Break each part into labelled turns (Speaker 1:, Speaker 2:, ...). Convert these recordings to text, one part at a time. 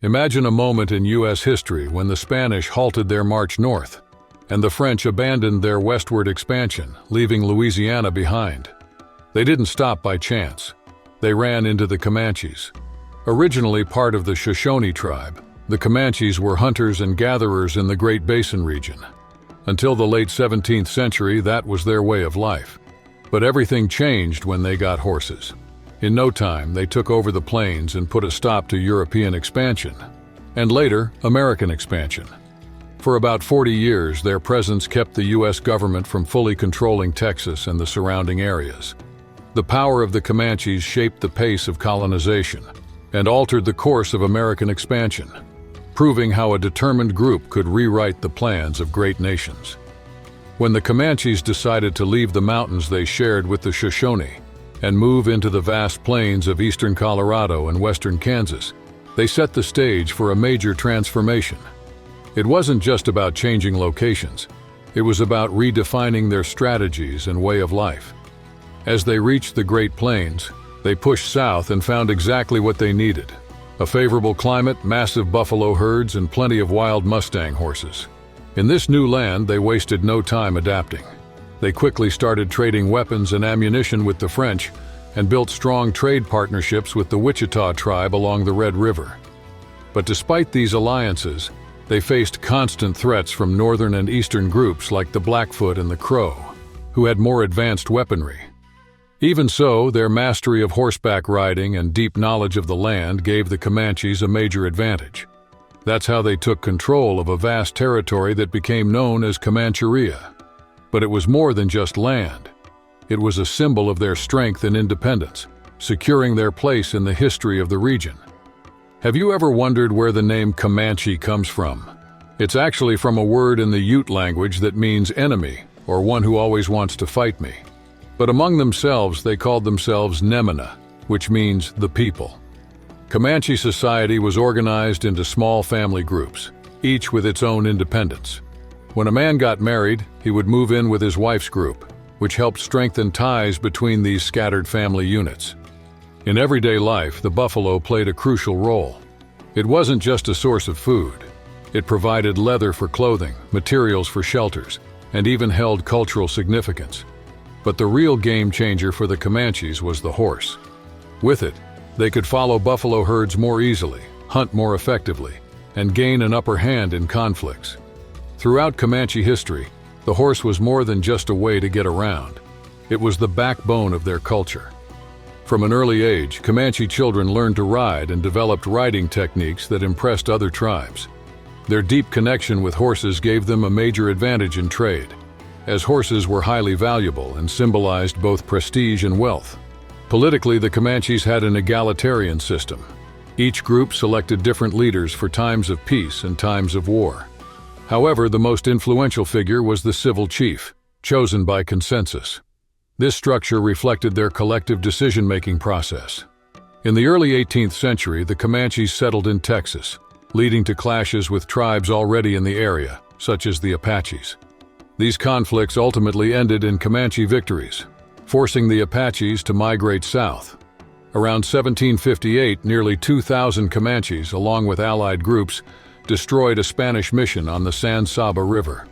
Speaker 1: Imagine a moment in U.S. history when the Spanish halted their march north, and the French abandoned their westward expansion, leaving Louisiana behind. They didn't stop by chance. They ran into the Comanches. Originally part of the Shoshone tribe, the Comanches were hunters and gatherers in the Great Basin region. Until the late 17th century, that was their way of life. But everything changed when they got horses. In no time, they took over the plains and put a stop to European expansion, and later, American expansion. For about 40 years, their presence kept the U.S. government from fully controlling Texas and the surrounding areas. The power of the Comanches shaped the pace of colonization and altered the course of American expansion, proving how a determined group could rewrite the plans of great nations. When the Comanches decided to leave the mountains they shared with the Shoshone and move into the vast plains of eastern Colorado and western Kansas, they set the stage for a major transformation. It wasn't just about changing locations, it was about redefining their strategies and way of life. As they reached the Great Plains, they pushed south and found exactly what they needed: a favorable climate, massive buffalo herds, and plenty of wild Mustang horses. In this new land, they wasted no time adapting. They quickly started trading weapons and ammunition with the French and built strong trade partnerships with the Wichita tribe along the Red River. But despite these alliances, they faced constant threats from northern and eastern groups like the Blackfoot and the Crow, who had more advanced weaponry. Even so, their mastery of horseback riding and deep knowledge of the land gave the Comanches a major advantage. That's how they took control of a vast territory that became known as Comancheria. But it was more than just land. It was a symbol of their strength and independence, securing their place in the history of the region. Have you ever wondered where the name Comanche comes from? It's actually from a word in the Ute language that means enemy, or one who always wants to fight me. But among themselves, they called themselves Nemina, which means the people. Comanche society was organized into small family groups, each with its own independence. When a man got married, he would move in with his wife's group, which helped strengthen ties between these scattered family units. In everyday life, the buffalo played a crucial role. It wasn't just a source of food. It provided leather for clothing, materials for shelters, and even held cultural significance. But the real game changer for the Comanches was the horse. With it, they could follow buffalo herds more easily, hunt more effectively, and gain an upper hand in conflicts. Throughout Comanche history, the horse was more than just a way to get around. It was the backbone of their culture. From an early age, Comanche children learned to ride and developed riding techniques that impressed other tribes. Their deep connection with horses gave them a major advantage in trade, as horses were highly valuable and symbolized both prestige and wealth. Politically, the Comanches had an egalitarian system. Each group selected different leaders for times of peace and times of war. However, the most influential figure was the civil chief, chosen by consensus. This structure reflected their collective decision-making process. In the early 18th century, the Comanches settled in Texas, leading to clashes with tribes already in the area, such as the Apaches. These conflicts ultimately ended in Comanche victories, forcing the Apaches to migrate south. Around 1758, nearly 2,000 Comanches, along with allied groups, destroyed a Spanish mission on the San Saba River.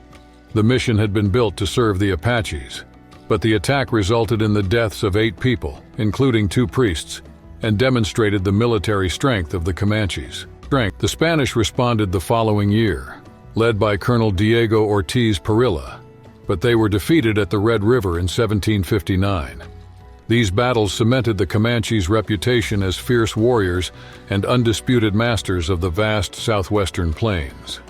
Speaker 1: The mission had been built to serve the Apaches, but the attack resulted in the deaths of 8 people, including 2 priests, and demonstrated the military strength of the Comanches. The Spanish responded the following year, led by Colonel Diego Ortiz Parilla, but they were defeated at the Red River in 1759. These battles cemented the Comanches' reputation as fierce warriors and undisputed masters of the vast southwestern plains.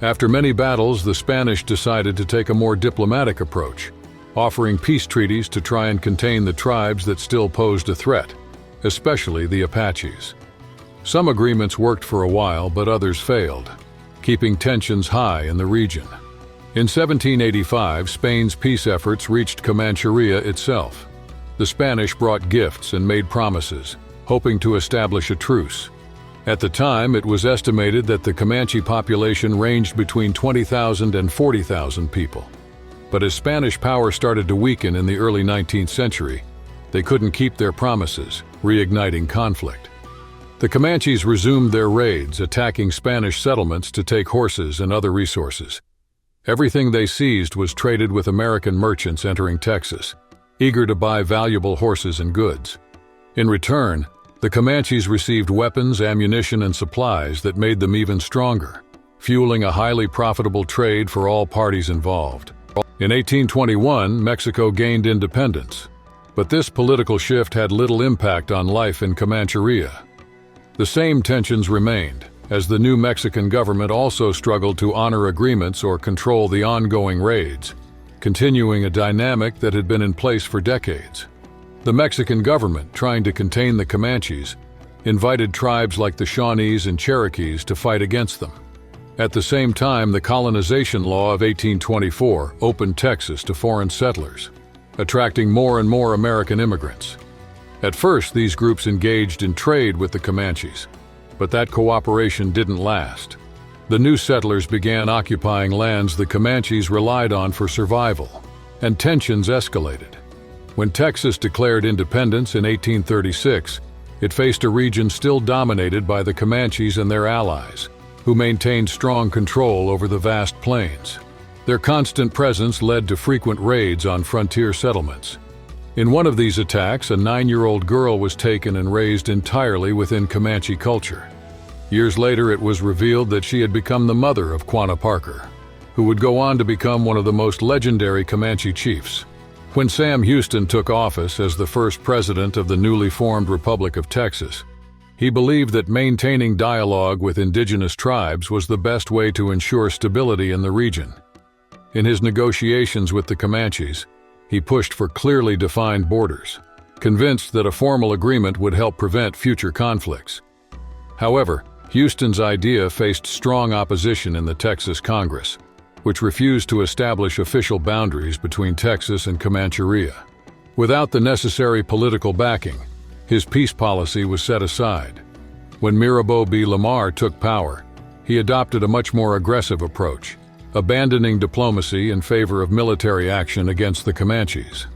Speaker 1: After many battles, the Spanish decided to take a more diplomatic approach, offering peace treaties to try and contain the tribes that still posed a threat, especially the Apaches. Some agreements worked for a while, but others failed, keeping tensions high in the region. In 1785, Spain's peace efforts reached Comancheria itself. The Spanish brought gifts and made promises, hoping to establish a truce. At the time, it was estimated that the Comanche population ranged between 20,000 and 40,000 people. But as Spanish power started to weaken in the early 19th century, they couldn't keep their promises, reigniting conflict. The Comanches resumed their raids, attacking Spanish settlements to take horses and other resources. Everything they seized was traded with American merchants entering Texas, eager to buy valuable horses and goods. In return, the Comanches received weapons, ammunition, and supplies that made them even stronger, fueling a highly profitable trade for all parties involved. In 1821, Mexico gained independence, but this political shift had little impact on life in Comancheria. The same tensions remained, as the new Mexican government also struggled to honor agreements or control the ongoing raids, continuing a dynamic that had been in place for decades. The Mexican government, trying to contain the Comanches, invited tribes like the Shawnees and Cherokees to fight against them. At the same time, the colonization law of 1824 opened Texas to foreign settlers, attracting more and more American immigrants. At first, these groups engaged in trade with the Comanches, but that cooperation didn't last. The new settlers began occupying lands the Comanches relied on for survival, and tensions escalated. When Texas declared independence in 1836, it faced a region still dominated by the Comanches and their allies, who maintained strong control over the vast plains. Their constant presence led to frequent raids on frontier settlements. In one of these attacks, a 9-year-old girl was taken and raised entirely within Comanche culture. Years later, it was revealed that she had become the mother of Quanah Parker, who would go on to become one of the most legendary Comanche chiefs. When Sam Houston took office as the first president of the newly formed Republic of Texas, he believed that maintaining dialogue with indigenous tribes was the best way to ensure stability in the region. In his negotiations with the Comanches, he pushed for clearly defined borders, convinced that a formal agreement would help prevent future conflicts. However, Houston's idea faced strong opposition in the Texas Congress, which refused to establish official boundaries between Texas and Comancheria. Without the necessary political backing, his peace policy was set aside. When Mirabeau B. Lamar took power, he adopted a much more aggressive approach, abandoning diplomacy in favor of military action against the Comanches.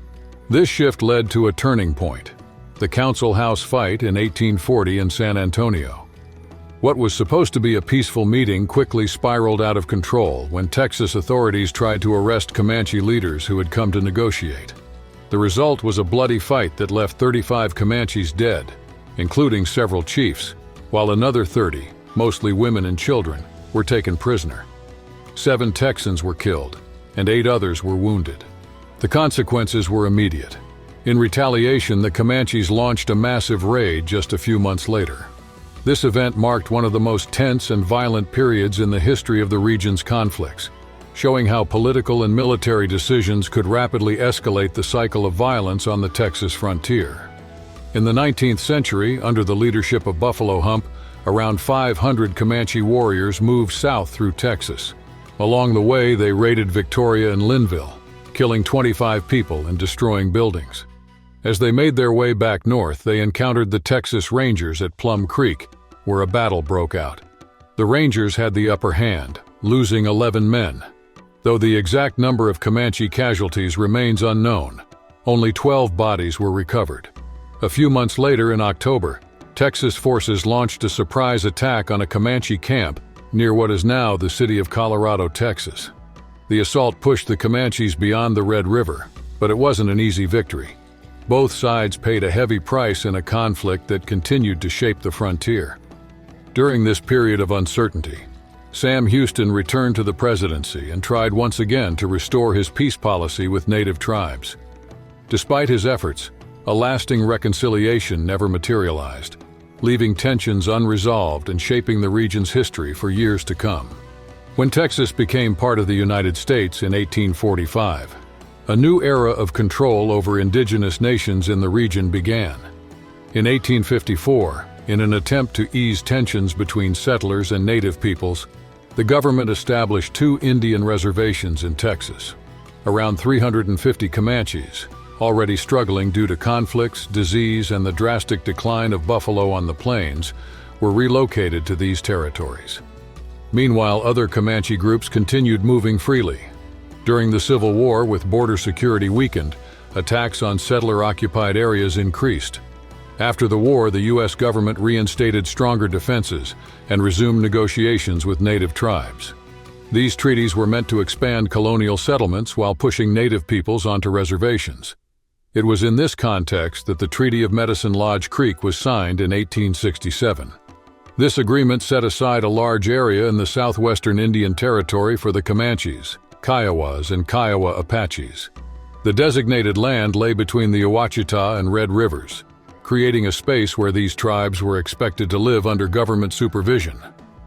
Speaker 1: This shift led to a turning point, the Council House fight in 1840 in San Antonio. What was supposed to be a peaceful meeting quickly spiraled out of control when Texas authorities tried to arrest Comanche leaders who had come to negotiate. The result was a bloody fight that left 35 Comanches dead, including several chiefs, while another 30, mostly women and children, were taken prisoner. 7 Texans were killed, and 8 others were wounded. The consequences were immediate. In retaliation, the Comanches launched a massive raid just a few months later. This event marked one of the most tense and violent periods in the history of the region's conflicts, showing how political and military decisions could rapidly escalate the cycle of violence on the Texas frontier. In the 19th century, under the leadership of Buffalo Hump, around 500 Comanche warriors moved south through Texas. Along the way, they raided Victoria and Linville, killing 25 people and destroying buildings. As they made their way back north, they encountered the Texas Rangers at Plum Creek, where a battle broke out. The Rangers had the upper hand, losing 11 men. Though the exact number of Comanche casualties remains unknown, only 12 bodies were recovered. A few months later, in October, Texas forces launched a surprise attack on a Comanche camp near what is now the city of Colorado, Texas. The assault pushed the Comanches beyond the Red River, but it wasn't an easy victory. Both sides paid a heavy price in a conflict that continued to shape the frontier. During this period of uncertainty, Sam Houston returned to the presidency and tried once again to restore his peace policy with native tribes. Despite his efforts, a lasting reconciliation never materialized, leaving tensions unresolved and shaping the region's history for years to come. When Texas became part of the United States in 1845, a new era of control over indigenous nations in the region began. In 1854, in an attempt to ease tensions between settlers and native peoples, the government established 2 Indian reservations in Texas. Around 350 Comanches, already struggling due to conflicts, disease, and the drastic decline of buffalo on the plains, were relocated to these territories. Meanwhile, other Comanche groups continued moving freely. During the Civil War, with border security weakened, attacks on settler-occupied areas increased. After the war, the U.S. government reinstated stronger defenses and resumed negotiations with native tribes. These treaties were meant to expand colonial settlements while pushing native peoples onto reservations. It was in this context that the Treaty of Medicine Lodge Creek was signed in 1867. This agreement set aside a large area in the southwestern Indian Territory for the Comanches, Kiowas, and Kiowa Apaches. The designated land lay between the Ouachita and Red Rivers, creating a space where these tribes were expected to live under government supervision,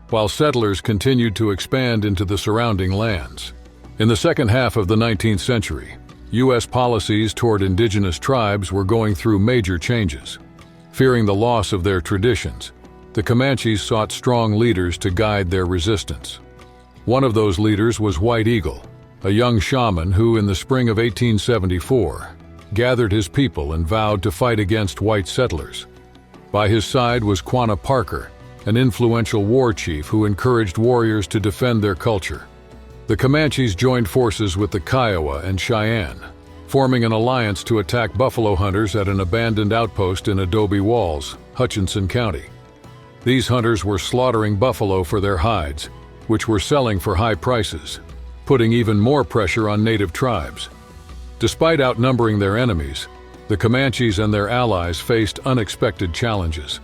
Speaker 1: while settlers continued to expand into the surrounding lands. In the second half of the 19th century, U.S. policies toward indigenous tribes were going through major changes. Fearing the loss of their traditions, the Comanches sought strong leaders to guide their resistance. One of those leaders was White Eagle, a young shaman who, in the spring of 1874, gathered his people and vowed to fight against white settlers. By his side was Quanah Parker, an influential war chief who encouraged warriors to defend their culture. The Comanches joined forces with the Kiowa and Cheyenne, forming an alliance to attack buffalo hunters at an abandoned outpost in Adobe Walls, Hutchinson County. These hunters were slaughtering buffalo for their hides, which were selling for high prices, putting even more pressure on native tribes. Despite outnumbering their enemies, the Comanches and their allies faced unexpected challenges.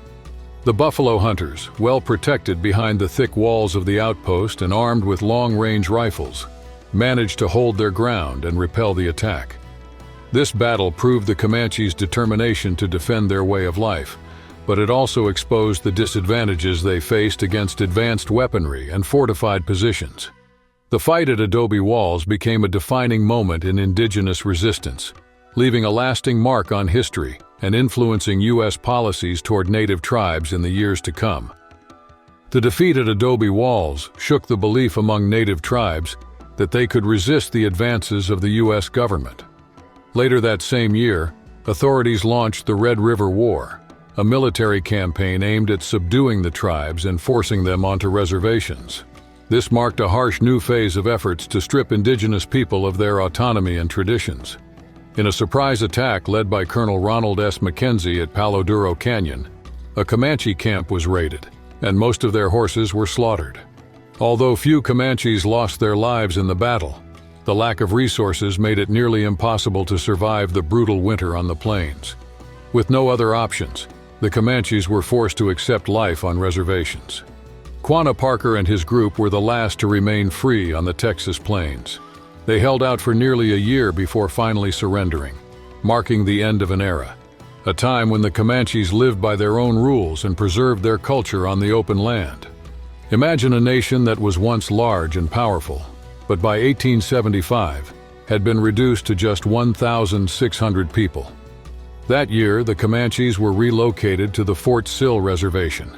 Speaker 1: The buffalo hunters, well protected behind the thick walls of the outpost and armed with long-range rifles, managed to hold their ground and repel the attack. This battle proved the Comanches' determination to defend their way of life, but it also exposed the disadvantages they faced against advanced weaponry and fortified positions. The fight at Adobe Walls became a defining moment in indigenous resistance, leaving a lasting mark on history and influencing U.S. policies toward native tribes in the years to come. The defeat at Adobe Walls shook the belief among native tribes that they could resist the advances of the U.S. government. Later that same year, authorities launched the Red River War, a military campaign aimed at subduing the tribes and forcing them onto reservations. This marked a harsh new phase of efforts to strip indigenous people of their autonomy and traditions. In a surprise attack led by Colonel Ronald S. McKenzie at Palo Duro Canyon, a Comanche camp was raided, and most of their horses were slaughtered. Although few Comanches lost their lives in the battle, the lack of resources made it nearly impossible to survive the brutal winter on the plains. With no other options, the Comanches were forced to accept life on reservations. Quanah Parker and his group were the last to remain free on the Texas plains. They held out for nearly a year before finally surrendering, marking the end of an era, a time when the Comanches lived by their own rules and preserved their culture on the open land. Imagine a nation that was once large and powerful, but by 1875 had been reduced to just 1,600 people. That year, the Comanches were relocated to the Fort Sill Reservation,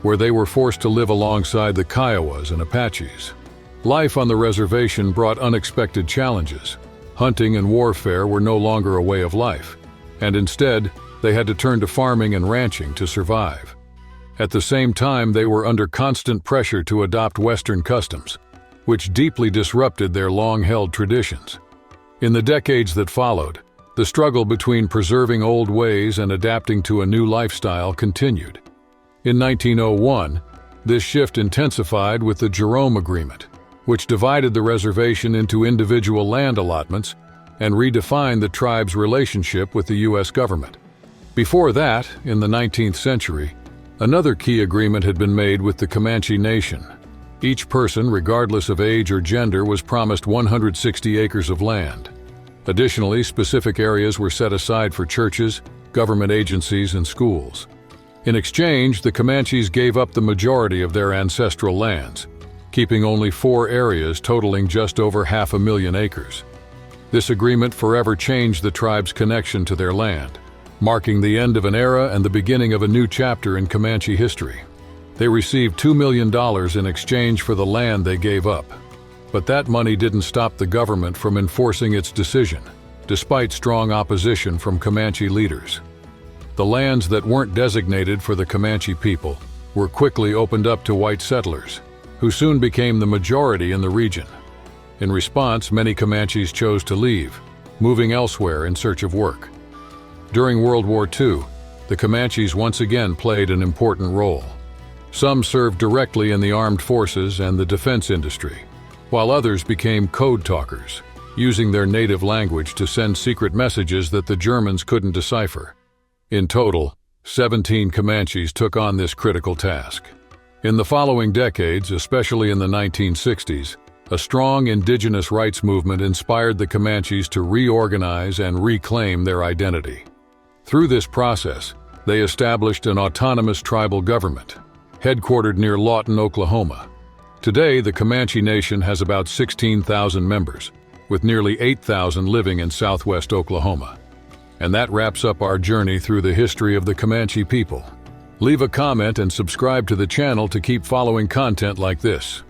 Speaker 1: where they were forced to live alongside the Kiowas and Apaches. Life on the reservation brought unexpected challenges. Hunting and warfare were no longer a way of life, and instead, they had to turn to farming and ranching to survive. At the same time, they were under constant pressure to adopt Western customs, which deeply disrupted their long-held traditions. In the decades that followed, the struggle between preserving old ways and adapting to a new lifestyle continued. In 1901, this shift intensified with the Jerome Agreement, which divided the reservation into individual land allotments and redefined the tribe's relationship with the U.S. government. Before that, in the 19th century, another key agreement had been made with the Comanche Nation. Each person, regardless of age or gender, was promised 160 acres of land. Additionally, specific areas were set aside for churches, government agencies, and schools. In exchange, the Comanches gave up the majority of their ancestral lands, keeping only 4 areas totaling just over 500,000 acres. This agreement forever changed the tribe's connection to their land, marking the end of an era and the beginning of a new chapter in Comanche history. They received $2 million in exchange for the land they gave up. But that money didn't stop the government from enforcing its decision, despite strong opposition from Comanche leaders. The lands that weren't designated for the Comanche people were quickly opened up to white settlers, who soon became the majority in the region. In response, many Comanches chose to leave, moving elsewhere in search of work. During World War II, the Comanches once again played an important role. Some served directly in the armed forces and the defense industry, while others became code talkers, using their native language to send secret messages that the Germans couldn't decipher. In total, 17 Comanches took on this critical task. In the following decades, especially in the 1960s, a strong indigenous rights movement inspired the Comanches to reorganize and reclaim their identity. Through this process, they established an autonomous tribal government, headquartered near Lawton, Oklahoma. Today, the Comanche Nation has about 16,000 members, with nearly 8,000 living in southwest Oklahoma. And that wraps up our journey through the history of the Comanche people. Leave a comment and subscribe to the channel to keep following content like this.